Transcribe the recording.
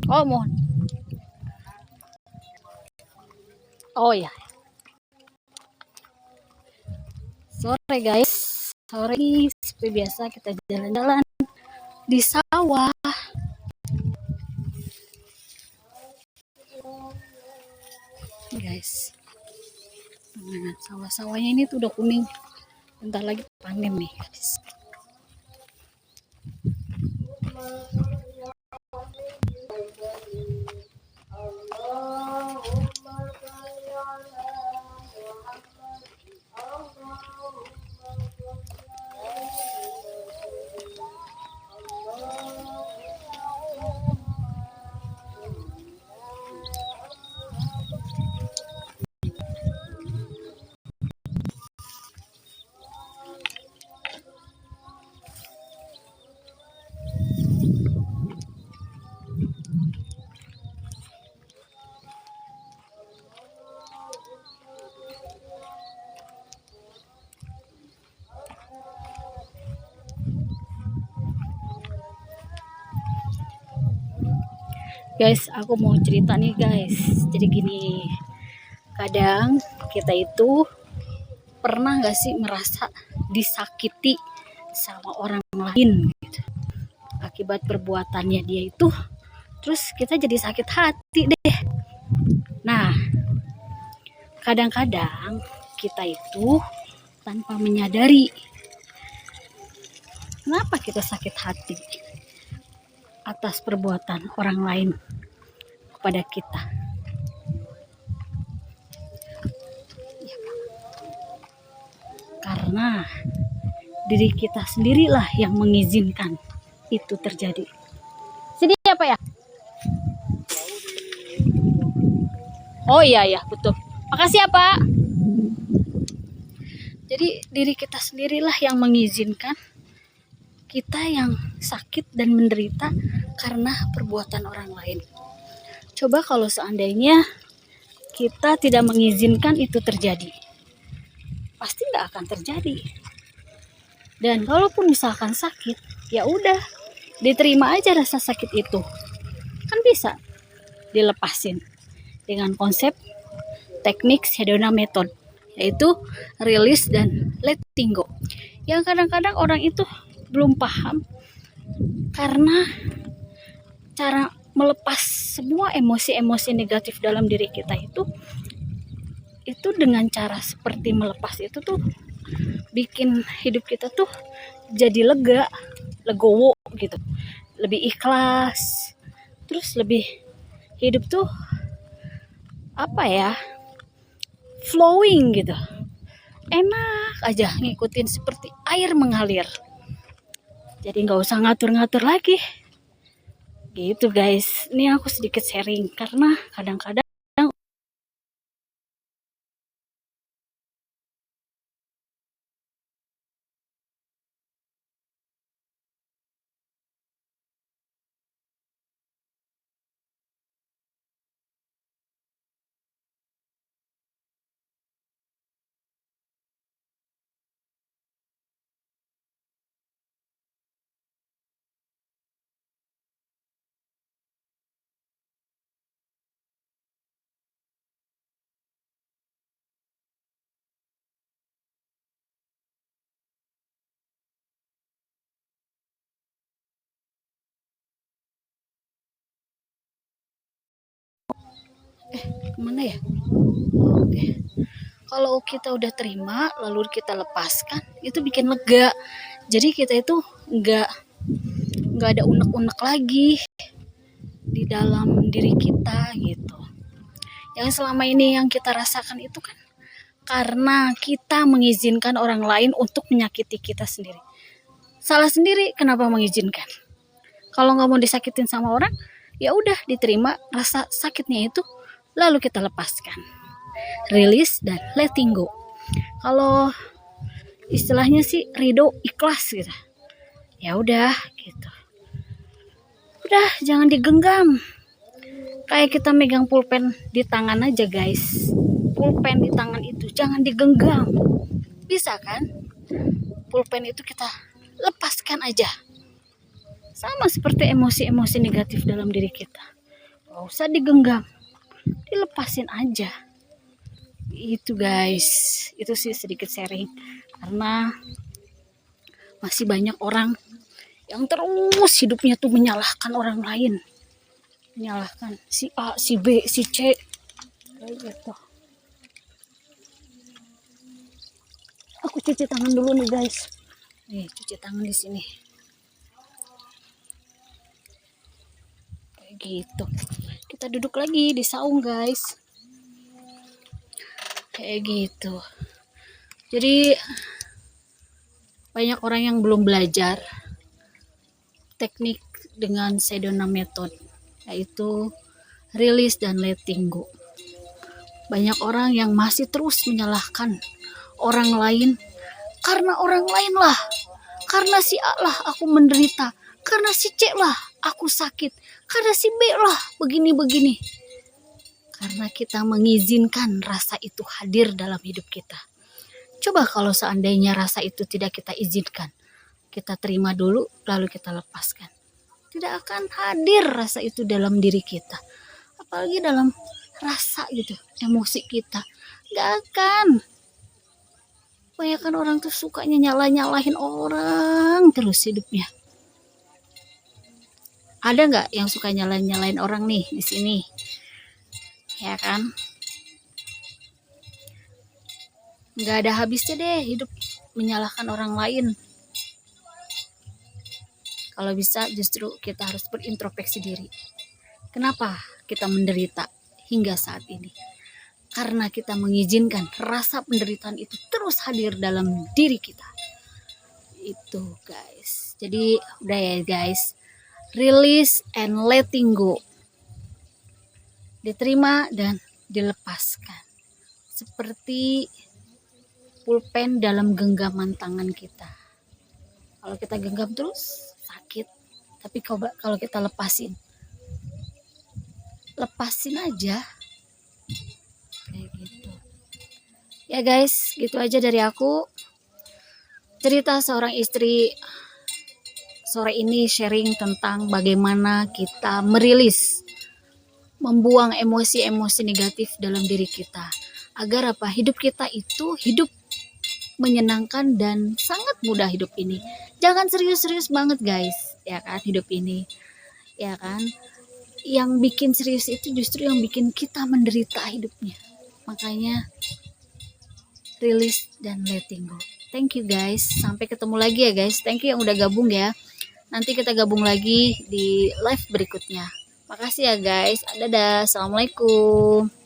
Oh, mohon. Oh ya. Sore guys. Sore ini seperti biasa kita jalan-jalan di sawah. Guys. Nah, sawah-sawahnya ini tuh udah kuning. Bentar lagi panen nih guys. Guys, aku mau cerita nih guys. Jadi gini, kadang kita itu pernah gak sih merasa disakiti sama orang lain gitu, akibat perbuatannya dia itu, terus kita jadi sakit hati deh. Nah, kadang-kadang kita itu tanpa menyadari kenapa kita sakit hati atas perbuatan orang lain kepada kita. Karena diri kita sendirilah yang mengizinkan itu terjadi. Sini apa ya? Oh iya ya, betul. Makasih ya Pak. Jadi diri kita sendirilah yang mengizinkan kita yang sakit dan menderita karena perbuatan orang lain. Coba kalau seandainya kita tidak mengizinkan itu terjadi, pasti nggak akan terjadi. Dan kalaupun misalkan sakit, ya udah diterima aja rasa sakit itu, kan bisa dilepasin dengan konsep teknik Sedona Method, yaitu release dan letting go. Yang kadang-kadang orang itu belum paham, karena cara melepas semua emosi-emosi negatif dalam diri kita itu dengan cara seperti melepas itu tuh bikin hidup kita tuh jadi legowo gitu, lebih ikhlas, terus lebih hidup tuh apa ya, flowing gitu, enak aja ngikutin seperti air mengalir. Jadi nggak usah ngatur-ngatur lagi gitu guys. Ini aku sedikit sharing karena kadang-kadang kemana ya? Oke. Kalau kita udah terima lalu kita lepaskan, itu bikin lega. Jadi kita itu nggak ada unek-unek lagi di dalam diri kita gitu. Yang selama ini yang kita rasakan itu kan karena kita mengizinkan orang lain untuk menyakiti kita sendiri. Salah sendiri kenapa mengizinkan? Kalau nggak mau disakitin sama orang, ya udah diterima rasa sakitnya itu, lalu kita lepaskan, release dan letting go. Kalau istilahnya sih ridho, ikhlas gitu. Ya udah gitu. Udah jangan digenggam. Kayak kita megang pulpen di tangan aja guys. Pulpen di tangan itu jangan digenggam. Bisa kan? Pulpen itu kita lepaskan aja. Sama seperti emosi-emosi negatif dalam diri kita. nggak usah digenggam, dilepasin aja. Itu guys, itu sih sedikit sharing, karena masih banyak orang yang terus hidupnya tuh menyalahkan orang lain, menyalahkan si A, si B, si C, kayak gitu. Aku cuci tangan dulu nih guys. Nih, cuci tangan di sini. Kayak gitu. Kita duduk lagi di saung guys. Kayak gitu. Jadi banyak orang yang belum belajar teknik dengan Sedona method, yaitu release dan letting go. Banyak orang yang masih terus menyalahkan orang lain, karena orang lain lah, karena si A lah aku menderita, karena si C lah aku sakit, karena si B lah begini-begini. Karena kita mengizinkan rasa itu hadir dalam hidup kita. Coba kalau seandainya rasa itu tidak kita izinkan, kita terima dulu lalu kita lepaskan, tidak akan hadir rasa itu dalam diri kita. Apalagi dalam rasa gitu, emosi kita, gak akan. Kebanyakan orang tuh sukanya nyalahin orang terus hidupnya. Ada nggak yang suka nyalahin orang nih di sini? Ya kan? Nggak ada habisnya deh hidup menyalahkan orang lain. Kalau bisa justru kita harus berintrospeksi diri. Kenapa kita menderita hingga saat ini? Karena kita mengizinkan rasa penderitaan itu terus hadir dalam diri kita. Itu guys. Jadi udah ya guys. Release and letting go. Diterima dan dilepaskan. Seperti pulpen dalam genggaman tangan kita. Kalau kita genggam terus sakit. Tapi kalau kita lepasin aja. Kayak gitu. Ya guys, gitu aja dari aku. Cerita seorang istri sore ini sharing tentang bagaimana kita merilis, membuang emosi-emosi negatif dalam diri kita. Agar apa? Hidup kita itu hidup menyenangkan dan sangat mudah hidup ini. Jangan serius-serius banget guys, ya kan, hidup ini. Ya kan? Yang bikin serius itu justru yang bikin kita menderita hidupnya. Makanya release dan letting go. Thank you guys. Sampai ketemu lagi ya guys. Thank you yang udah gabung ya. Nanti kita gabung lagi di live berikutnya. Makasih ya guys. Dadah. Assalamualaikum.